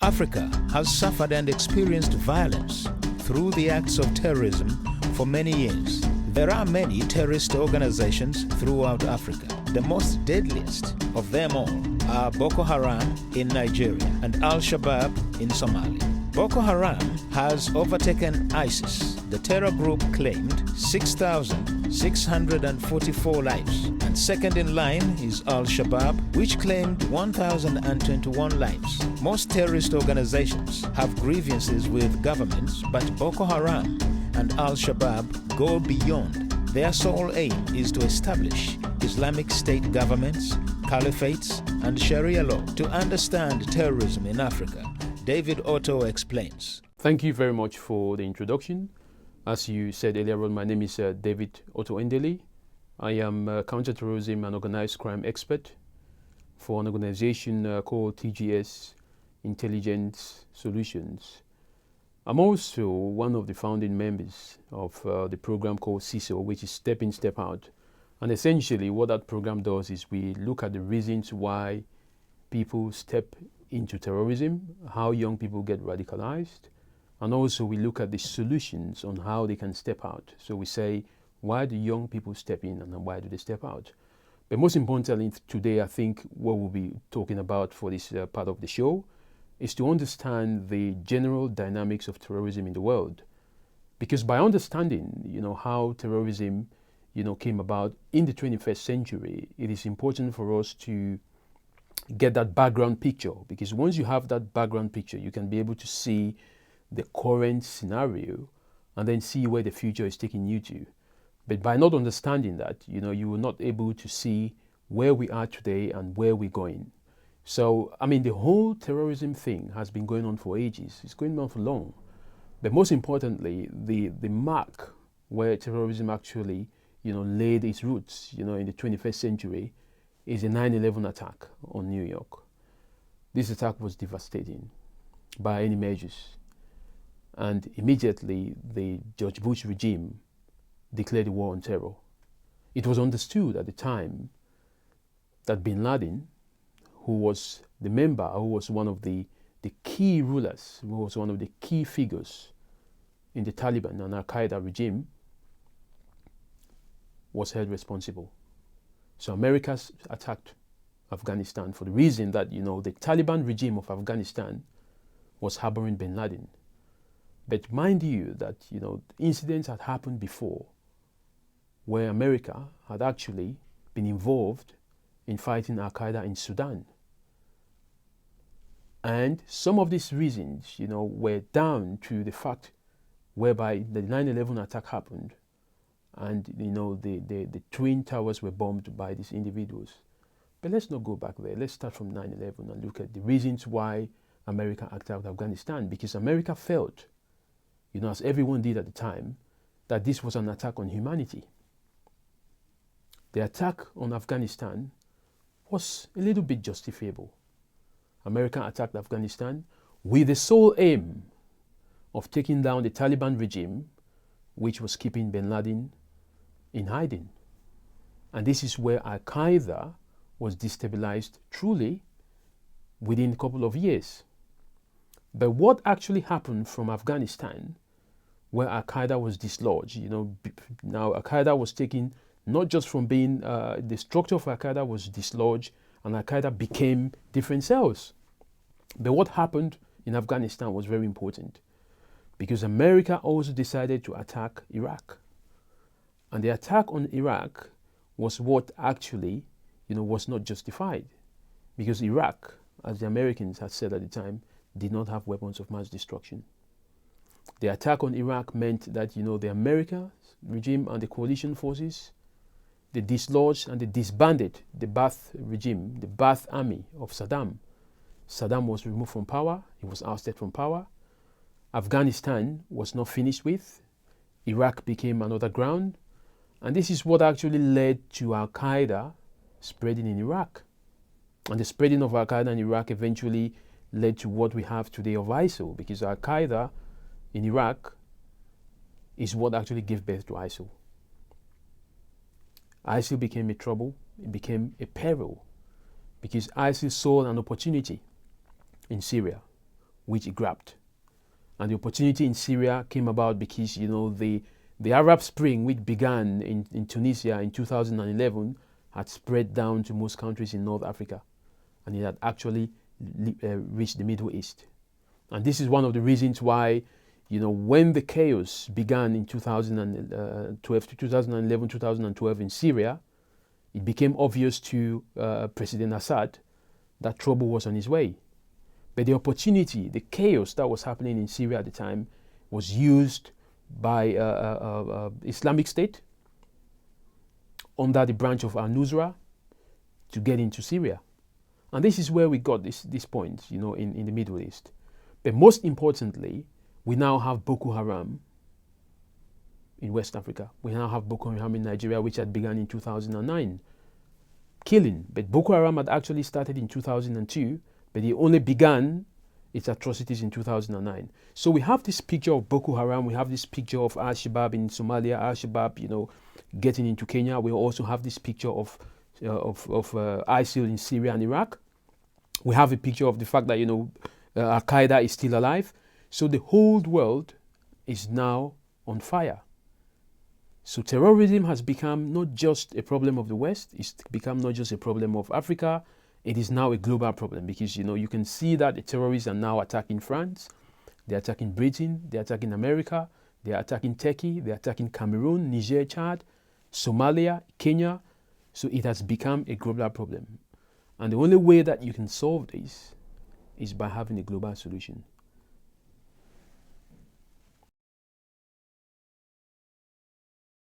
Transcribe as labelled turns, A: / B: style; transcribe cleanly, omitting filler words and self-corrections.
A: Africa has suffered and experienced violence through the acts of terrorism for many years. There are many terrorist organizations throughout Africa. The most deadliest of them all are Boko Haram in Nigeria and Shabaab in Somalia. Boko Haram has overtaken ISIS. The terror group claimed 6,644 lives. And second in line is Shabaab, which claimed 1,021 lives. Most terrorist organizations have grievances with governments, but Boko Haram and Shabaab go beyond. Their sole aim is to establish Islamic State governments, caliphates, and Sharia law. To understand terrorism in Africa, David Otto explains.
B: Thank you very much for the introduction. As you said earlier on, my name is David Otto Endeli. I am a counterterrorism and organized crime expert for an organization called TGS Intelligence Solutions. I'm also one of the founding members of the program called CISO, which is Step In, Step Out. And essentially what that program does is we look at the reasons why people step into terrorism, how young people get radicalized, and also we look at the solutions on how they can step out. So we say, why do young people step in and why do they step out? But most importantly today, I think what we'll be talking about for this part of the show is to understand the general dynamics of terrorism in the world. Because by understanding, how terrorism, came about in the 21st century, it is important for us to get that background picture. Because once you have that background picture, you can be able to see the current scenario and then see where the future is taking you to. But by not understanding that, you will not able to see where we are today and where we're going. So, the whole terrorism thing has been going on for ages. It's going on for long. But most importantly, the mark where terrorism actually, laid its roots, in the 21st century is the 9/11 attack on New York. This attack was devastating by any measures. And immediately, the George Bush regime declared a war on terror. It was understood at the time that bin Laden, who was the member, who was one of the key rulers, who was one of the key figures in the Taliban and Al-Qaeda regime, was held responsible. So America attacked Afghanistan for the reason that, the Taliban regime of Afghanistan was harboring bin Laden. But mind you that, incidents had happened before where America had actually been involved in fighting Al-Qaeda in Sudan. And some of these reasons, were down to the fact whereby the 9/11 attack happened and, the Twin Towers were bombed by these individuals. But let's not go back there. Let's start from 9/11 and look at the reasons why America attacked Afghanistan. Because America felt, as everyone did at the time, that this was an attack on humanity. The attack on Afghanistan was a little bit justifiable. America attacked Afghanistan with the sole aim of taking down the Taliban regime, which was keeping bin Laden in hiding. And this is where Al-Qaeda was destabilized truly within a couple of years. But what actually happened from Afghanistan, where Al-Qaeda was dislodged, now Al-Qaeda was taken not just from being, the structure of Al-Qaeda was dislodged and Al-Qaeda became different cells. But what happened in Afghanistan was very important because America also decided to attack Iraq. And the attack on Iraq was what actually, was not justified because Iraq, as the Americans had said at the time, did not have weapons of mass destruction. The attack on Iraq meant that, the American regime and the coalition forces, they dislodged and they disbanded the Ba'ath regime, the Ba'ath army of Saddam. Saddam was removed from power. He was ousted from power. Afghanistan was not finished with. Iraq became another ground. And this is what actually led to Al-Qaeda spreading in Iraq. And the spreading of Al-Qaeda in Iraq eventually led to what we have today of ISIL, because Al-Qaeda in Iraq is what actually gave birth to ISIL. ISIL became a trouble, it became a peril, because ISIL saw an opportunity in Syria, which it grabbed. And the opportunity in Syria came about because, the Arab Spring, which began in Tunisia in 2011, had spread down to most countries in North Africa. And it had actually reached the Middle East. And this is one of the reasons why, when the chaos began in 2011, 2012 in Syria, it became obvious to President Assad that trouble was on its way. But the opportunity, the chaos that was happening in Syria at the time was used by Islamic State under the branch of al-Nusra to get into Syria. And this is where we got this point, in the Middle East. But most importantly, we now have Boko Haram in West Africa. We now have Boko Haram in Nigeria, which had begun in 2009, killing. But Boko Haram had actually started in 2002, but it only began its atrocities in 2009. So we have this picture of Boko Haram, we have this picture of Shabaab in Somalia, Shabaab, getting into Kenya. We also have this picture of ISIL in Syria and Iraq. We have a picture of the fact that, Al-Qaeda is still alive. So the whole world is now on fire. So terrorism has become not just a problem of the West, it's become not just a problem of Africa, it is now a global problem because, you can see that the terrorists are now attacking France, they're attacking Britain, they're attacking America, they're attacking Turkey, they're attacking Cameroon, Niger, Chad, Somalia, Kenya. So it has become a global problem. And the only way that you can solve this is by having a global solution.